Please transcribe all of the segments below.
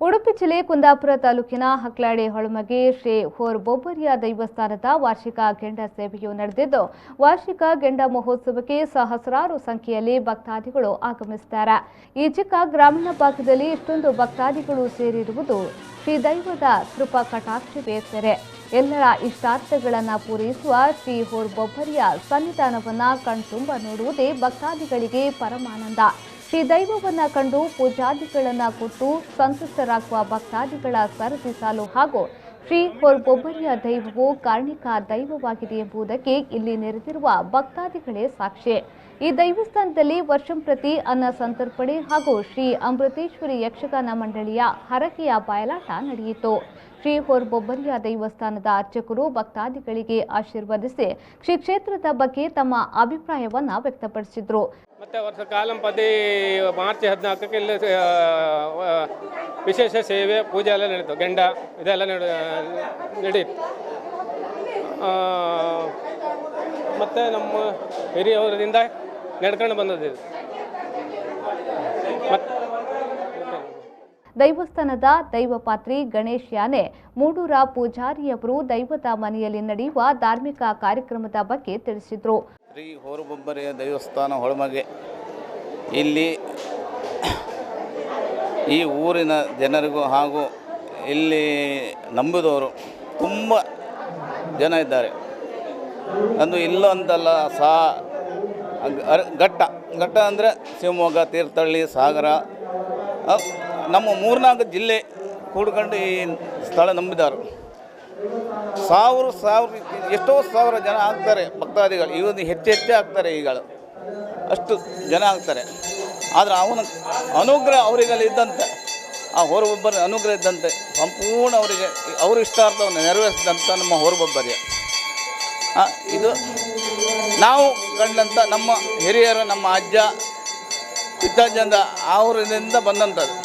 ಉಡುಪಿ ಜಿಲ್ಲೆ ಕುಂದಾಪುರ ತಾಲೂಕಿನ ಹಕ್ಲಾಡಿ ಹೊಳಮಗಿ ಶ್ರೀ ಹೋರ್ಬೊಬ್ಬರಿಯ ದೇವಸ್ಥಾನದ ವಾರ್ಷಿಕ ಗೆಂಡ ಸೇವೆಯು ನಡೆದಿದ್ದು, ವಾರ್ಷಿಕ ಗೆಂಡ ಮಹೋತ್ಸವಕ್ಕೆ ಸಹಸ್ರಾರು ಸಂಖ್ಯೆಯಲ್ಲಿ ಭಕ್ತಾದಿಗಳು ಆಗಮಿಸಿದ್ದಾರೆ. ಈ ಚಿಕ್ಕ ಗ್ರಾಮೀಣ ಭಾಗದಲ್ಲಿ ಇಷ್ಟೊಂದು ಭಕ್ತಾದಿಗಳು ಸೇರಿರುವುದು ಶ್ರೀ ದೈವದ ಕೃಪಾ ಕಟಾಕ್ಷವೇ ಸೆರೆ. ಎಲ್ಲರ ಇಷ್ಟಾರ್ಥಗಳನ್ನು ಪೂರೈಸುವ ಶ್ರೀ ಹೋರ್ಬೊಬ್ಬರಿಯ ಸನ್ನಿಧಾನವನ್ನ ಕಣ್ತುಂಬ ನೋಡುವುದೇ ಭಕ್ತಾದಿಗಳಿಗೆ ಪರಮಾನಂದ. ಶ್ರೀ ದೈವವನ್ನ ಕಂಡು ಪೂಜಾದಿಗಳನ್ನು ಕೊಟ್ಟು ಸಂತುಷ್ಟರಾಗುವ ಭಕ್ತಾದಿಗಳ ಸರದಿ ಸಾಲು ಹಾಗೂ ಶ್ರೀ ಹೋರ್ಬೊಬ್ಬರಿಯ ದೈವವು ಕಾರಣಿಕ ದೈವವಾಗಿದೆ ಎಂಬುದಕ್ಕೆ ಇಲ್ಲಿ ನೆರೆದಿರುವ ಭಕ್ತಾದಿಗಳೇ ಸಾಕ್ಷಿ. ಈ ದೇವಸ್ಥಾನದಲ್ಲಿ ವರ್ಷಂಪ್ರತಿ ಅನ್ನ ಸಂತರ್ಪಣೆ ಹಾಗೂ ಶ್ರೀ ಅಮೃತೇಶ್ವರಿ ಯಕ್ಷಗಾನ ಮಂಡಳಿಯ ಹರಕೆಯ ಬಯಲಾಟ ನಡೆಯಿತು. ಶ್ರೀ ಹೋರ್ಬೊಬ್ಬರಿಯ ದೇವಸ್ಥಾನದ ಅರ್ಚಕರು ಭಕ್ತಾದಿಗಳಿಗೆ ಆಶೀರ್ವದಿಸಿ ಶ್ರೀ ಕ್ಷೇತ್ರದ ಬಗ್ಗೆ ತಮ್ಮ ಅಭಿಪ್ರಾಯವನ್ನ ವ್ಯಕ್ತಪಡಿಸಿದರು. ಮತ್ತೆ ವರ್ಷ ಕಾಲಂಪದಿ ಮಾರ್ಚ್ 14ಕ್ಕೆ ಇಲ್ಲಿ ವಿಶೇಷ ಸೇವೆ ಪೂಜೆ ಎಲ್ಲ ನಡೀತು. ಗೆಂಡ ಇದೆಲ್ಲ ನಡೀತು. ಮತ್ತು ನಮ್ಮ ಹಿರಿಯವರಿಂದ ನಡ್ಕೊಂಡು ಬಂದದ್ದು. ದೈವಸ್ಥಾನದ ದೈವಪಾತ್ರಿ ಗಣೇಶ್ ಯಾನೆ ಮೂಡೂರ ಪೂಜಾರಿಯವರು ದೈವದ ಮನೆಯಲ್ಲಿ ನಡೆಯುವ ಧಾರ್ಮಿಕ ಕಾರ್ಯಕ್ರಮದ ಬಗ್ಗೆ ತಿಳಿಸಿದರು. ಶ್ರೀ ಹೋರ್ಬೊಬ್ಬರಿಯ ದೇವಸ್ಥಾನ ಹೊಳಮಗೆ ಇಲ್ಲಿ ಈ ಊರಿನ ಜನರಿಗೂ ಹಾಗೂ ಇಲ್ಲಿ ನಂಬಿದವರು ತುಂಬ ಜನ ಇದ್ದಾರೆ. ಅಂದು ಇಲ್ಲ ಅಂತಲ್ಲ, ಘಟ್ಟ ಅಂದರೆ ಶಿವಮೊಗ್ಗ, ತೀರ್ಥಹಳ್ಳಿ, ಸಾಗರ, ನಮ್ಮ 3-4 ಜಿಲ್ಲೆ ಕೂಡ್ಕೊಂಡು ಈ ಸ್ಥಳ ನಂಬಿದ್ದಾರೆ. ಎಷ್ಟೋ ಸಾವಿರ ಜನ ಆಗ್ತಾರೆ ಭಕ್ತಾದಿಗಳು. ಇವತ್ತು ಹೆಚ್ಚೆ ಆಗ್ತಾರೆ, ಈಗ ಅಷ್ಟು ಜನ ಆಗ್ತಾರೆ. ಆದರೆ ಅವನ ಅನುಗ್ರಹ ಅವರಿಗೆಲ್ಲ ಇದ್ದಂತೆ, ಆ ಹೋರ್ಬೊಬ್ಬರ ಅನುಗ್ರಹ ಇದ್ದಂತೆ ಸಂಪೂರ್ಣ ಅವರಿಗೆ ಅವ್ರ ಇಷ್ಟಾರ್ಥವನ್ನು ನೆರವೇರಿಸಿದಂಥ ನಮ್ಮ ಹೋರ್ಬೊಬ್ಬರಿಯ ಇದು ನಾವು ಕಂಡಂಥ ನಮ್ಮ ಹಿರಿಯರು, ನಮ್ಮ ಅಜ್ಜ ಪಿತ್ತಾಜ್ಜಂದ ಅವರಿಂದ ಬಂದಂಥದ್ದು.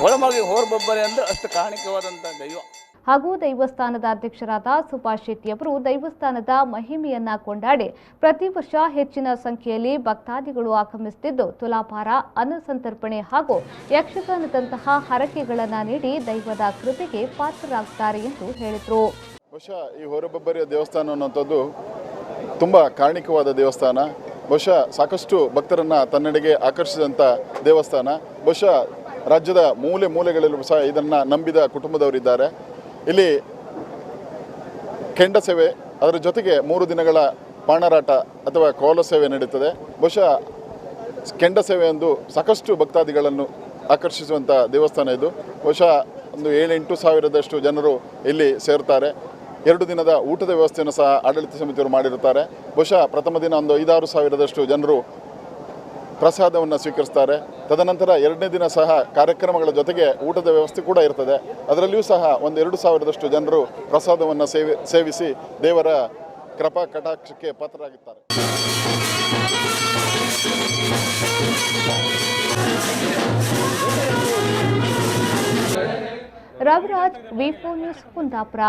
ಒಳಮಗಿ ಹೋರ್ಬೊಬ್ಬರಿ ಅಂದರೆ ಅಷ್ಟು ಕಾಣಿಕವಾದಂಥ ದೈವ. ಹಾಗೂ ದೇವಸ್ಥಾನದ ಅಧ್ಯಕ್ಷರಾದ ಸುಭಾಷ್ ಶೆಟ್ಟಿಯವರು ದೇವಸ್ಥಾನದ ಮಹಿಮೆಯನ್ನ ಕೊಂಡಾಡಿ ಪ್ರತಿ ವರ್ಷ ಹೆಚ್ಚಿನ ಸಂಖ್ಯೆಯಲ್ಲಿ ಭಕ್ತಾದಿಗಳು ಆಗಮಿಸುತ್ತಿದ್ದು, ತುಲಾಭಾರ, ಅನ್ನಸಂತರ್ಪಣೆ ಹಾಗೂ ಯಕ್ಷಗಾನದಂತಹ ಹರಕೆಗಳನ್ನು ನೀಡಿ ದೈವದ ಕೃಪೆಗೆ ಪಾತ್ರರಾಗುತ್ತಾರೆ ಎಂದು ಹೇಳಿದರು. ಬಹುಶಃ ಈ ಹೋರ್ಬೊಬ್ಬರಿಯ ದೇವಸ್ಥಾನ ಅನ್ನುವಂಥದ್ದು ತುಂಬ ಕಾರಣಿಕವಾದ ದೇವಸ್ಥಾನ. ಬಹುಶಃ ಸಾಕಷ್ಟು ಭಕ್ತರನ್ನು ತನ್ನೆಡೆಗೆ ಆಕರ್ಷಿಸಿದಂಥ ದೇವಸ್ಥಾನ. ಬಹುಶಃ ರಾಜ್ಯದ ಮೂಲೆ ಮೂಲೆಗಳಲ್ಲೂ ಸಹ ಇದನ್ನು ನಂಬಿದ ಕುಟುಂಬದವರಿದ್ದಾರೆ. ಇಲ್ಲಿ ಕೆಂಡ ಸೇವೆ, ಅದರ ಜೊತೆಗೆ 3 ದಿನಗಳ ಪಾಣರಾಟ ಅಥವಾ ಕೋಲ ಸೇವೆ ನಡೀತದೆ. ಬಹುಶಃ ಕೆಂಡ ಸೇವೆ ಎಂದು ಸಾಕಷ್ಟು ಭಕ್ತಾದಿಗಳನ್ನು ಆಕರ್ಷಿಸುವಂಥ ದೇವಸ್ಥಾನ ಇದು. ಬಹುಶಃ ಒಂದು 7-8 ಸಾವಿರದಷ್ಟು ಜನರು ಇಲ್ಲಿ ಸೇರ್ತಾರೆ. 2 ದಿನದ ಊಟದ ವ್ಯವಸ್ಥೆಯನ್ನು ಸಹ ಆಡಳಿತ ಸಮಿತಿಯವರು ಮಾಡಿರುತ್ತಾರೆ. ಬಹುಶಃ ಪ್ರಥಮ ದಿನ ಒಂದು 5-6 ಸಾವಿರದಷ್ಟು ಜನರು ಪ್ರಸಾದವನ್ನು ಸ್ವೀಕರಿಸ್ತಾರೆ. ತದನಂತರ 2ನೇ ದಿನ ಸಹ ಕಾರ್ಯಕ್ರಮಗಳ ಜೊತೆಗೆ ಊಟದ ವ್ಯವಸ್ಥೆ ಕೂಡ ಇರ್ತದೆ. ಅದರಲ್ಲಿಯೂ ಸಹ ಒಂದು 2 ಸಾವಿರದಷ್ಟು ಜನರು ಪ್ರಸಾದವನ್ನು ಸೇವಿಸಿ ದೇವರ ಕೃಪಾ ಕಟಾಕ್ಷಕ್ಕೆ ಪಾತ್ರರಾಗಿದ್ದಾರೆ. ರವಿರಾಜ್, ವಿ4 ನ್ಯೂಸ್, ಕುಂದಾಪುರ.